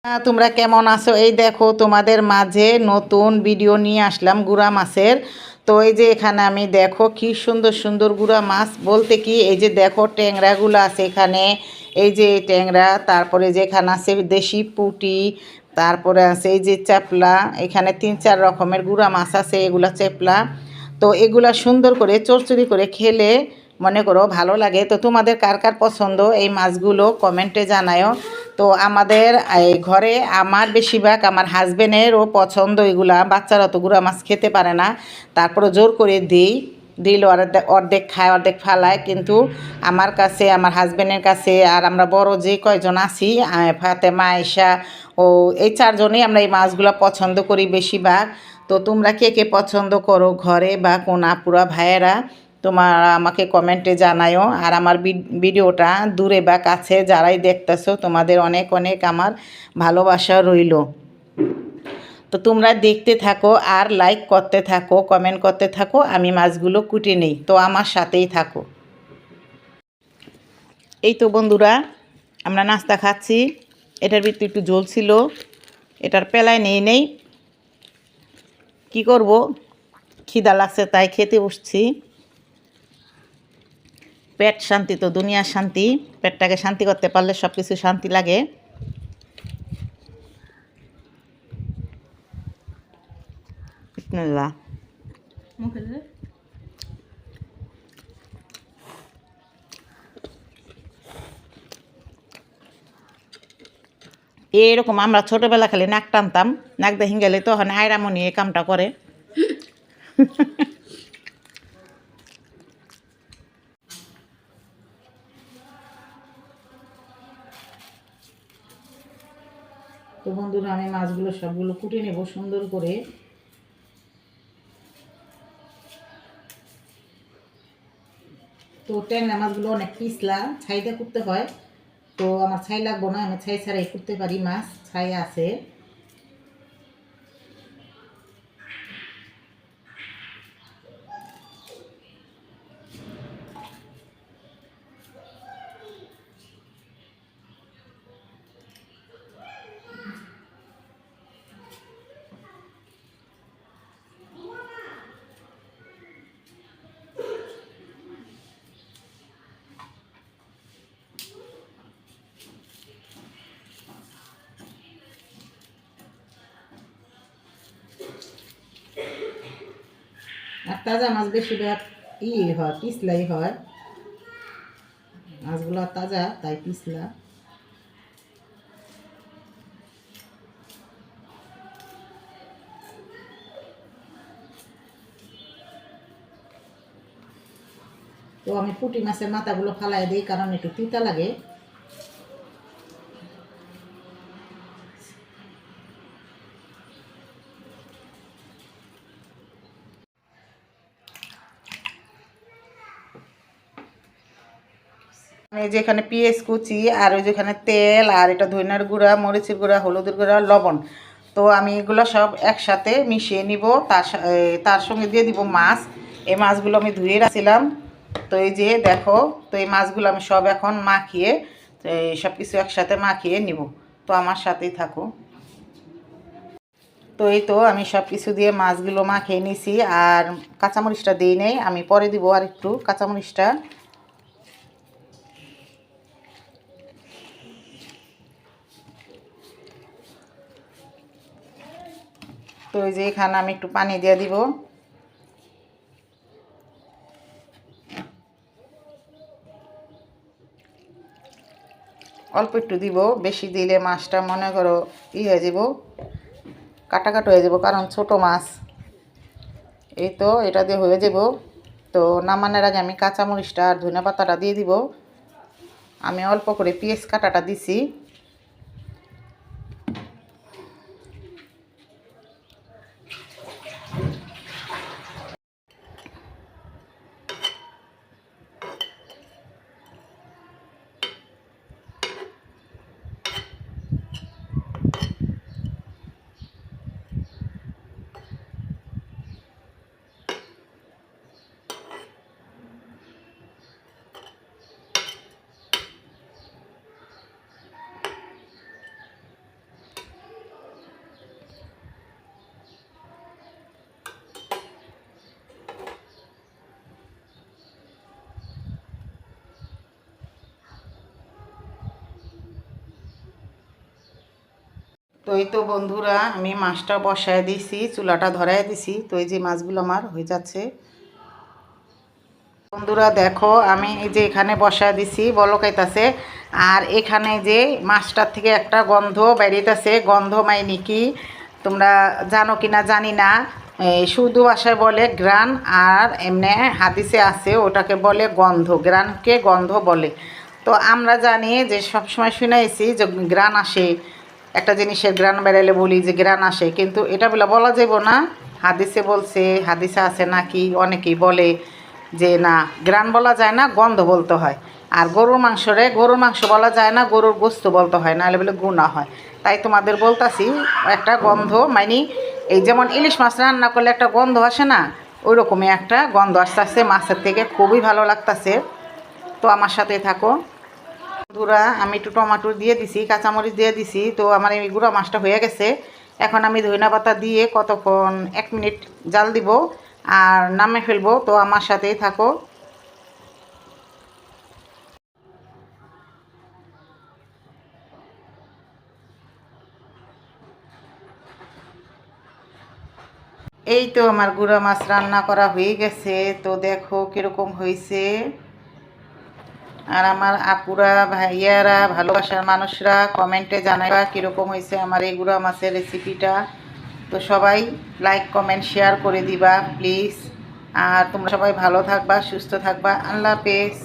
তোমরা কেমন আছো? এই দেখো তোমাদের মাঝে নতুন ভিডিও নিয়ে আসলাম গুড়া মাছের। তো এই যে এখানে আমি দেখো কি সুন্দর সুন্দর গুড়া মাছ বলতে কি এই যে দেখো ট্যাংরাগুলো আছে এখানে। এই যে ট্যাংরা, তারপরে যেখানে আছে দেশি পুঁটি, তারপরে আছে এই যে চাপলা। এখানে 3-4 রকমের গুড়া মাছ আছে, এগুলা চেপলা। তো এগুলা সুন্দর করে চচ্চড়ি করে খেলে মনে করো ভালো লাগে। তো তোমাদের কার কার পছন্দ এই মাছগুলো কমেন্টে জানায়ও। তো আমাদের এই ঘরে আমার বেশিরভাগ আমার হাজবেন্ডেরও পছন্দ এগুলা। বাচ্চারা তো গুঁড়া মাছ খেতে পারে না, তারপরে জোর করে দিল অর্ধেক খায় অর্ধেক ফালায়। কিন্তু আমার কাছে, আমার হাজবেন্ডের কাছে, আর আমরা বড় যে কয়জন আছি ফাতেমা, আয়েশা ও এই 4 জনেই আমরা এই মাছগুলো পছন্দ করি বেশিরভাগ। তো তোমরা কে কে পছন্দ করো ঘরে বা কোন আপুরা ভাইয়েরা, তোমার আমাকে কমেন্টে জানায়ও। আর আমার ভিডিওটা দূরে বা কাছে যারাই দেখতেছো তোমাদের অনেক অনেক আমার ভালোবাসা রইল। তো তোমরা দেখতে থাকো আর লাইক করতে থাকো, কমেন্ট করতে থাকো। আমি মাছগুলো কুটে নেই, তো আমার সাথেই থাকো। এই তো বন্ধুরা, আমরা নাস্তা খাচ্ছি। এটার ভিতরে একটু ঝোল ছিল, এটার পেলায় নেই কি করব, খিদা লাগছে তাই খেতে বসছি। পেট শান্তি তো দুনিয়ার শান্তি। পেটটাকে শান্তি করতে পারলে সব কিছু শান্তি লাগে। বিসমিল্লাহ। এরকম আমরা ছোটবেলা খালি নাক টানতাম, নাক দেখে গেলে তখন আয়রামনি এই কামটা করে। তো বন্ধুরা, আমি মাছগুলো সবগুলো কুটে নেব সুন্দর করে। তো ট্যাংরা মাছগুলো অনেক পিছলা, ছাইটা করতে হয়। তো আমার ছাই লাগবো না, আমি ছাই ছাড়াই করতে পারি মাছ, ছাই আছে। আর তাজা মাছ বেশিরভাগ হয়, পিছলাই হয়। মাছগুলো তাজা তাই পিছলা। তো আমি পুঁটি মাছের মাথাগুলো ফালাই দিই, কারণ একটু তিতা লাগে। যেখানে পেঁয়াজ কুচি, আর ওই যেখানে তেল, আর এটা ধনিয়ার গুঁড়া, মরিচের গুঁড়া, হলুদের গুঁড়া, লবণ। তো আমি এগুলো সব একসাথে মিশিয়ে নিব। তার সঙ্গে দিয়ে দিব মাছ। এই মাছগুলো আমি ধুয়ে রাখছিলাম। তো এই যে দেখো, তো এই মাছগুলো আমি সব এখন মাখিয়ে, সব কিছু একসাথে মাখিয়ে নিব। তো আমার সাথেই থাকো। তো এই তো আমি সব কিছু দিয়ে মাছগুলো মাখিয়ে নিছি। আর কাঁচামরিচটা দিই নেই, আমি পরে দিব আর একটু কাঁচামরিচটা। তো এই যে এখানে আমি একটু পানি দিয়ে দিব। অল্প একটু দিব, বেশি দিলে মাছটা মনে করো হয়ে যাব, কাটা কাটা হয়ে যাব, কারণ ছোট মাছ। এই তো এটা দিয়ে হয়ে যাব। তো নামানোর আগে আমি কাঁচামরিচটা আর ধনিয়া পাতাটা দিয়ে দিব। আমি অল্প করে পেঁয়াজ কাটাটা দিছি। তো এই তো বন্ধুরা আমি মাছটা বসায় দিছি, চুলাটা ধরায় দিছি। তো এই যে মাছগুলো আমার হয়ে যাচ্ছে। বন্ধুরা দেখো আমি এই যে এখানে বসায় দিছি, বলকাইতাছে। আর এখানে যে মাছটার থেকে একটা গন্ধ বেরিয়েছে, গন্ধ মাইনি কি তোমরা জানো কি না জানি না। এই শুধু ভাষায় বলে গ্রান, আর এমনি হাদিসে আছে ওটাকে বলে গন্ধ, গ্রানকে গন্ধ বলে। তো আমরা জানি যে সবসময় শুনাইছি যে গ্রান আসে, একটা জিনিসের গ্রান বেরাইলে বলি যে গ্রান আসে, কিন্তু এটা বলা যাব না। হাদিসে বলছে, হাদিসে আছে নাকি অনেকেই বলে যে না গ্রান বলা যায় না, গন্ধ বলতে হয়। আর গরুর মাংস বলা যায় না, গরুর গোস্ত বলতে হয়, নাহলে বলে গুণা হয়। তাই তোমাদের বলতাছি একটা গন্ধ মানে এই যেমন ইলিশ মাছ রান্না করলে একটা গন্ধ আসে না, ওই রকমই একটা গন্ধ আসতেছে মাছের থেকে, খুবই ভালো লাগতেছে। তো আমার সাথে থাকো বন্ধুরা। আমি একটু টমাটো দিয়ে দিছি, কাঁচামরিচ দিয়ে দিছি। তো আমার এই গুঁড়া মাছটা হয়ে গেছে। এখন আমি ধনিয়া পাতা দিয়ে কতক্ষণ 1 মিনিট জাল দিব আর নামে ফেলবো। তো আমার সাথেই থাকো। এই তো আমার গুঁড়া মাছ রান্না করা হয়ে গেছে। তো দেখো কীরকম হয়েছে। আর আমার আপুরা ভাইয়ারা ভালোবাসার মানুষরা কমেন্টে জানাইবা কীরকম হয়েছে আমার এই গুঁড়া মাছের রেসিপিটা। তো সবাই লাইক কমেন্ট শেয়ার করে দিবা প্লিজ। আর তোমরা সবাই ভালো থাকবা, সুস্থ থাকবা। আল্লাহ হাফেজ।